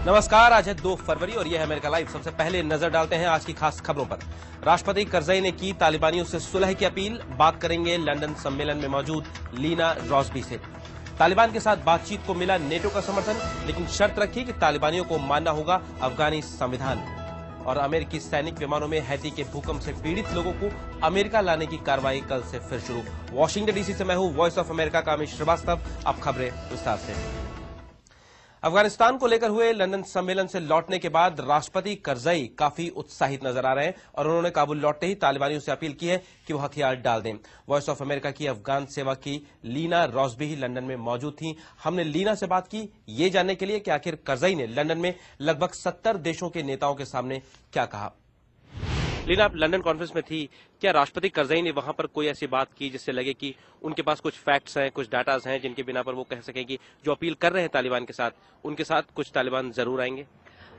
नमस्कार, आज है 2 फरवरी और यह है अमेरिका लाइव। सबसे पहले नजर डालते हैं आज की खास खबरों पर। राष्ट्रपति करज़ई ने की तालिबानियों से सुलह की अपील। बात करेंगे लंदन सम्मेलन में मौजूद लीना रॉसबी से। तालिबान के साथ बातचीत को मिला नेटो का समर्थन, लेकिन शर्त रखी कि तालिबानियों को मानना होगा अफगानी संविधान। और अमेरिकी सैनिक विमानों में हैती के भूकंप से पीड़ित लोगों को अमेरिका लाने की कार्रवाई कल से फिर शुरू। वॉशिंगटन डीसी से मैं हूं वॉइस ऑफ अमेरिका का अमित श्रीवास्तव। अब खबरें विस्तार से। अफगानिस्तान को लेकर हुए लंदन सम्मेलन से लौटने के बाद राष्ट्रपति करज़ई काफी उत्साहित नजर आ रहे हैं और उन्होंने काबुल लौटते ही तालिबानियों से अपील की है कि वो हथियार डाल दें। वॉइस ऑफ अमेरिका की अफगान सेवा की लीना रॉसबी ही लंदन में मौजूद थी। हमने लीना से बात की ये जानने के लिए कि आखिर करज़ई ने लंदन में लगभग 70 देशों के नेताओं के सामने क्या कहा। लीना, आप लंदन कॉन्फ्रेंस में थी, क्या राष्ट्रपति करज़ई ने वहां पर कोई ऐसी बात की जिससे लगे कि उनके पास कुछ फैक्ट्स हैं, कुछ डाटाज हैं जिनके बिना पर वो कह सकें कि जो अपील कर रहे हैं तालिबान के साथ, उनके साथ कुछ तालिबान जरूर आएंगे?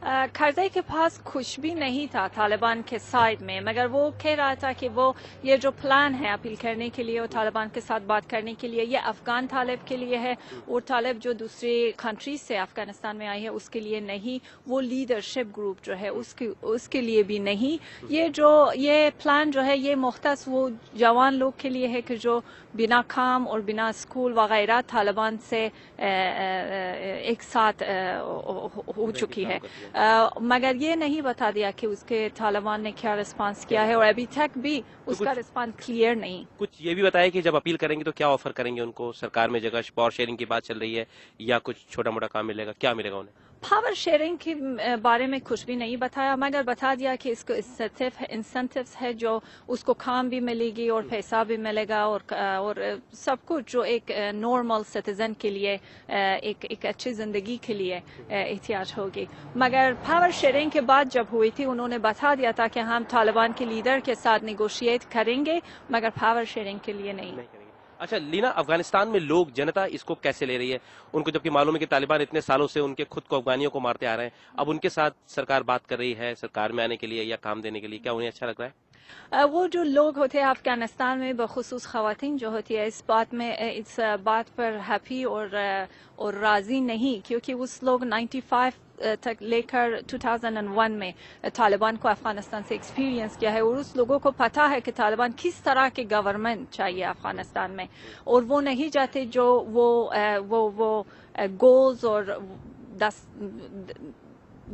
करज़ई के पास कुछ भी नहीं था तालिबान के साइड में, मगर वो कह रहा था कि वो ये जो प्लान है अपील करने के लिए और तालिबान के साथ बात करने के लिए, ये अफगान तालिब के लिए है और तालिब जो दूसरे कंट्रीज से अफगानिस्तान में आई है उसके लिए नहीं, वो लीडरशिप ग्रुप जो है उसके लिए भी नहीं। ये प्लान जो है ये मुख्तस वो जवान लोग के लिए है कि जो बिना काम और बिना स्कूल वगैरह तालिबान से एक साथ हो चुकी है। मगर ये नहीं बता दिया कि उसके तालिबान ने क्या रिस्पांस किया है और अभी तक भी उसका रिस्पांस क्लियर नहीं। कुछ ये भी बताया कि जब अपील करेंगे तो क्या ऑफर करेंगे उनको? सरकार में जगह पावर शेयरिंग की बात चल रही है या कुछ छोटा मोटा काम मिलेगा, क्या मिलेगा उन्हें? पावर शेयरिंग के बारे में कुछ भी नहीं बताया, मगर बता दिया कि इसको इंसेंटिव्स है जो उसको काम भी मिलेगी और पैसा भी मिलेगा और सब कुछ जो एक नॉर्मल सिटीजन के लिए एक अच्छी जिंदगी के लिए एहतियाज होगी। मगर पावर शेयरिंग के बाद जब हुई थी उन्होंने बता दिया था कि हम तालिबान के लीडर के साथ निगोशिएट करेंगे, मगर पावर शेयरिंग के लिए नहीं। अच्छा लीना, अफगानिस्तान में लोग, जनता इसको कैसे ले रही है? उनको जबकि मालूम है कि तालिबान इतने सालों से उनके खुद को अफगानियों को मारते आ रहे हैं, अब उनके साथ सरकार बात कर रही है सरकार में आने के लिए या काम देने के लिए, क्या उन्हें अच्छा लग रहा है? वो जो लोग होते हैं अफगानिस्तान में, बखुसूस ख़वातीन जो होती है, इस बात पर हैप्पी और राजी नहीं, क्योंकि उस लोग 95 तक लेकर 2001 में तालिबान को अफगानिस्तान से एक्सपीरियंस किया है और उस लोगों को पता है कि तालिबान किस तरह के गवर्नमेंट चाहिए अफगानिस्तान में, और वो नहीं चाहते जो वो गोल्स और the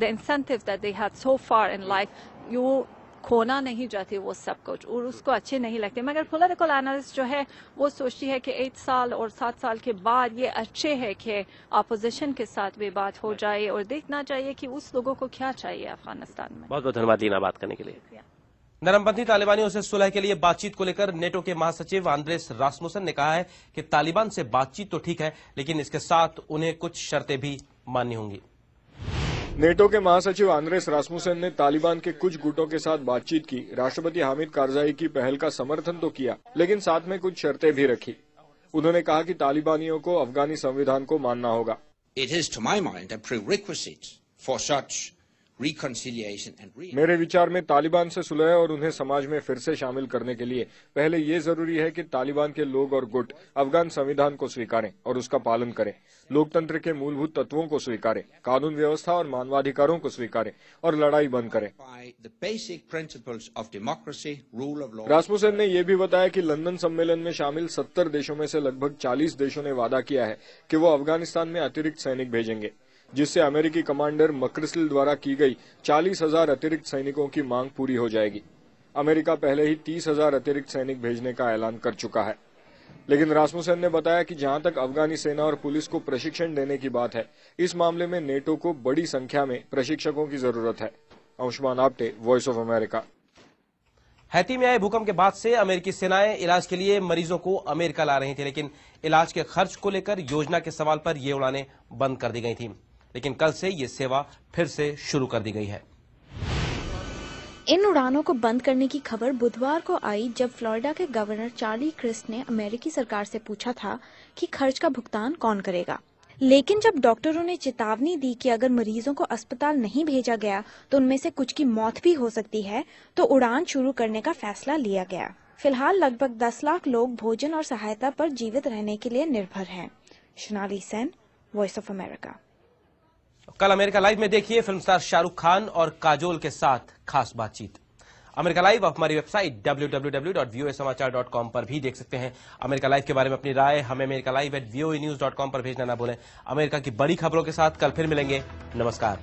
incentives that they had so far in life, you खोना नहीं चाहती वो सब कुछ, और उसको अच्छे नहीं लगते। मगर पॉलिटिकल एनालिस्ट जो है वो सोचती है कि 8 साल और 7 साल के बाद ये अच्छे है कि अपोजिशन के साथ भी बात हो जाए और देखना चाहिए कि उस लोगों को क्या चाहिए अफगानिस्तान में। बहुत बहुत धन्यवाद लीना बात करने के लिए। नरमपंथी तालिबानियों से सुलह के लिए बातचीत को लेकर नेटो के महासचिव आंद्रेस रासमुसन ने कहा है कि तालिबान से बातचीत तो ठीक है, लेकिन इसके साथ उन्हें कुछ शर्तें भी माननी होंगी। नेटो के महासचिव आंद्रेस रासमुसन ने तालिबान के कुछ गुटों के साथ बातचीत की। राष्ट्रपति हामिद करज़ई की पहल का समर्थन तो किया, लेकिन साथ में कुछ शर्तें भी रखी। उन्होंने कहा कि तालिबानियों को अफगानी संविधान को मानना होगा। It is to my mind a prerequisite for such reconciliation and मेरे विचार में तालिबान से सुलह और उन्हें समाज में फिर से शामिल करने के लिए पहले ये जरूरी है कि तालिबान के लोग और गुट अफगान संविधान को स्वीकारें और उसका पालन करें, लोकतंत्र के मूलभूत तत्वों को स्वीकारें, कानून व्यवस्था और मानवाधिकारों को स्वीकारें और लड़ाई बंद करें। रासमुसन ने यह भी बताया कि लंदन सम्मेलन में शामिल 70 देशों में से लगभग 40 देशों ने वादा किया है कि वो अफगानिस्तान में अतिरिक्त सैनिक भेजेंगे, जिससे अमेरिकी कमांडर मक्रिसिल द्वारा की गई 40,000 अतिरिक्त सैनिकों की मांग पूरी हो जाएगी। अमेरिका पहले ही 30,000 अतिरिक्त सैनिक भेजने का ऐलान कर चुका है। लेकिन रासमुसन ने बताया कि जहां तक अफगानी सेना और पुलिस को प्रशिक्षण देने की बात है, इस मामले में नेटो को बड़ी संख्या में प्रशिक्षकों की जरूरत है। Anshuman Apte, voice of America. Haiti में आए भूकंप के बाद से अमेरिकी सेनाएं इलाज के लिए मरीजों को अमेरिका ला रही थी, लेकिन इलाज के खर्च को लेकर योजना के सवाल पर ये उड़ानें बंद कर दी गई थी। लेकिन कल से ये सेवा फिर से शुरू कर दी गई है। इन उड़ानों को बंद करने की खबर बुधवार को आई जब फ्लोरिडा के गवर्नर चार्ली क्रिस्ट ने अमेरिकी सरकार से पूछा था कि खर्च का भुगतान कौन करेगा। लेकिन जब डॉक्टरों ने चेतावनी दी कि अगर मरीजों को अस्पताल नहीं भेजा गया तो उनमें से कुछ की मौत भी हो सकती है, तो उड़ान शुरू करने का फैसला लिया गया। फिलहाल लगभग 10 लाख लोग भोजन और सहायता पर जीवित रहने के लिए निर्भर हैं। Shanali Sen, voice of America. कल अमेरिका लाइव में देखिए फिल्म स्टार शाहरुख खान और काजोल के साथ खास बातचीत। अमेरिका लाइव आप हमारी वेबसाइट www.voasamaachar.com पर भी देख सकते हैं। अमेरिका लाइव के बारे में अपनी राय हमें americalive@voanews.com पर भेजना ना भूलें। अमेरिका की बड़ी खबरों के साथ कल फिर मिलेंगे। नमस्कार।